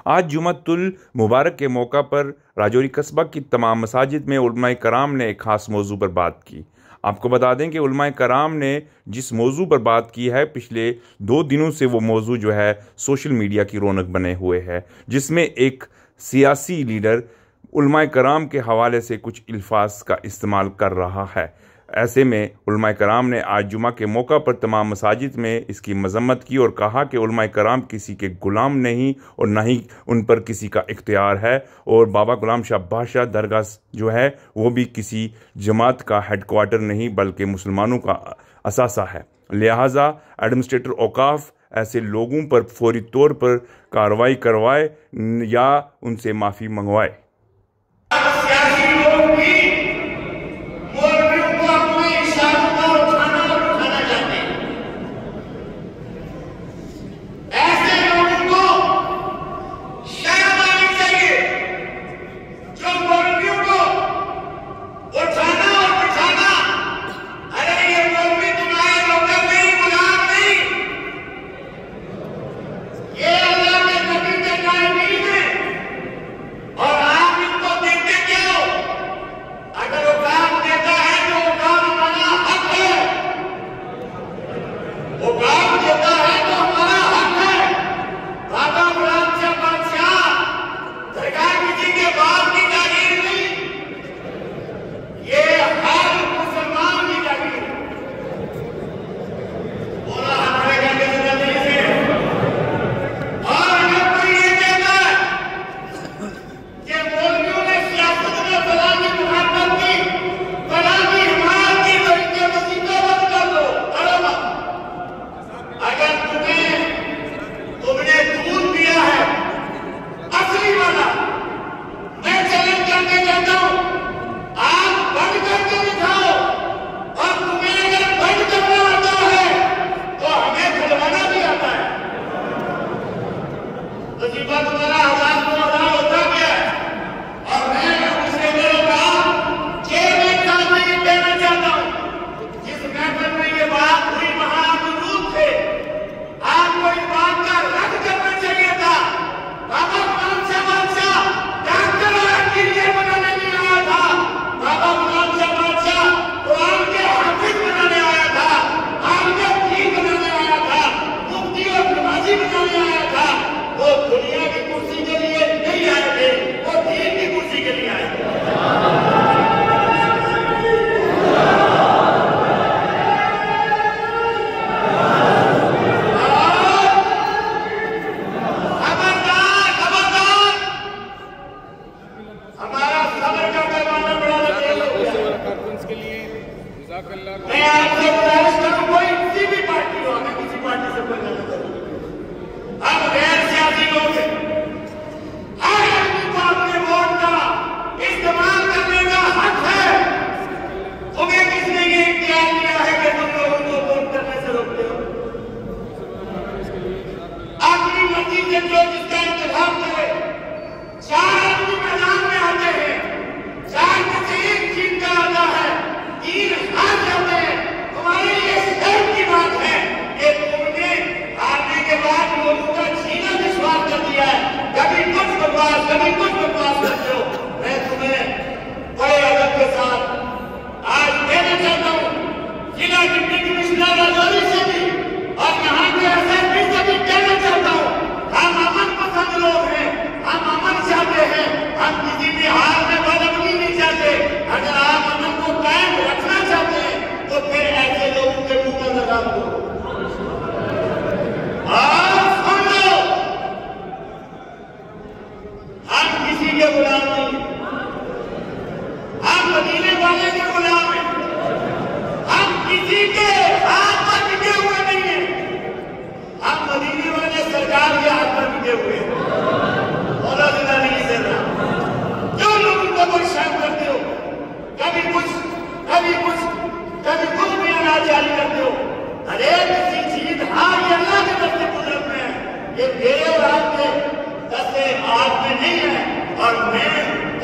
आज जुम्मतुल मुबारक के मौका पर राजौरी कस्बा की तमाम मसाजिद में उलमाए कराम ने एक ख़ास मौजू पर बात की। आपको बता दें कि उलमाए कराम ने जिस मौजू पर बात की है, पिछले 2 दिनों से वो मौजू जो है सोशल मीडिया की रौनक बने हुए है, जिसमें एक सियासी लीडर उलमाए कराम के हवाले से कुछ अल्फाज का इस्तेमाल कर रहा है। ऐसे में उलमाए कराम ने आज जुमा के मौका पर तमाम मसाजिद में इसकी मजम्मत की और कहा कि उलमाए कराम किसी के गुलाम नहीं और ना ही उन पर किसी का इख्तियार है, और बाबा गुलाम शाह बादशाह दरगाह जो है वो भी किसी जमात का हेडक्वार्टर नहीं बल्कि मुसलमानों का असासा है। लिहाजा एडमिनिस्ट्रेटर औकाफ ऐसे लोगों पर फौरी तौर पर कार्रवाई करवाए या उनसे माफ़ी मंगवाए। मैं आपसे गुजारिश करूं, कोई किसी भी पार्टी हो, हमें किसी पार्टी से कोई गलत नहीं। हम गैर सियासी लोग हैं। हर आदमी को अपने वोट का इस्तेमाल करने का हक है। तुम्हें किसने ये इख्तियार दिया है कि तुम लोगों को वोट करने से रोकते हो? अपनी मर्जी से जो जिसका इंतखाब करे। 4 आदमी मैदान में आते हैं, 4 में से 1 जीत का आता है, 3 हार जाते हैं। तुम्हारे लिए शर्म की बात है कि तुमने हारने के बाद लोगों का छीना विश्वास कर दिया है। कभी कुछ बकवास करते हो। मैं तुम्हें बड़े अदब के साथ आज कहना चाहता हूँ, जिला डिप्टी कमिश्नर राजौरी से भी और यहाँ के एसएसपी से भी कहना चाहता हूँ, हम अमन पसंद लोग हैं, हम अमन चाहते हैं, हम किसी भी हाल में बदअमनी नहीं चाहते। अगर आप अमन को कायम रखना चाहते हैं तो फिर ऐसे लोगों के मुंह पर लगाम दो। और सुन लो, हम किसी के गुलाम नहीं, हम मदीने वाले के गुलाम हैं। हम किसी के हाथ पर टिके हुए नहीं हैं, हम मदीने वाले सरकार के हाथ पर टिके हुए हैं। मौला जिंदा नहीं से रहा। जो लोग उनको परेशान करते हो, कभी कुछ बयान जारी करते हो। अरे किसी चीज, हाँ ये अल्लाह के दस्ते कुदरत में है, ये मेरे और आपके दस्ते हाथ में नहीं है। और मैं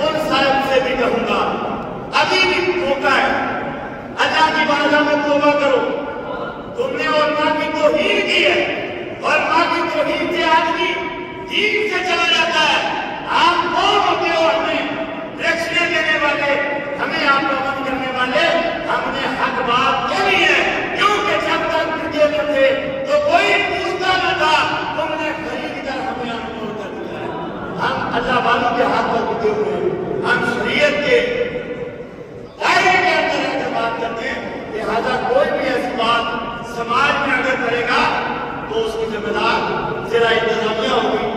उन साहब से भी कहूंगा, अभी भी मौका है, अल्लाह की बारगाह में तौबा करो। तुमने और माँ की तौहीन की है, और माँ की तौहीन से आदमी दीन से चला जाता अल्लाह वालों के हाथ पर उठे हुए हैं। हम शरीयत के दायरे के अंदर रहकर बात करते हैं। लिहाजा कोई भी ऐसी बात समाज में अगर करेगा तो उसकी जिम्मेदार जिला इंतजामिया होगी।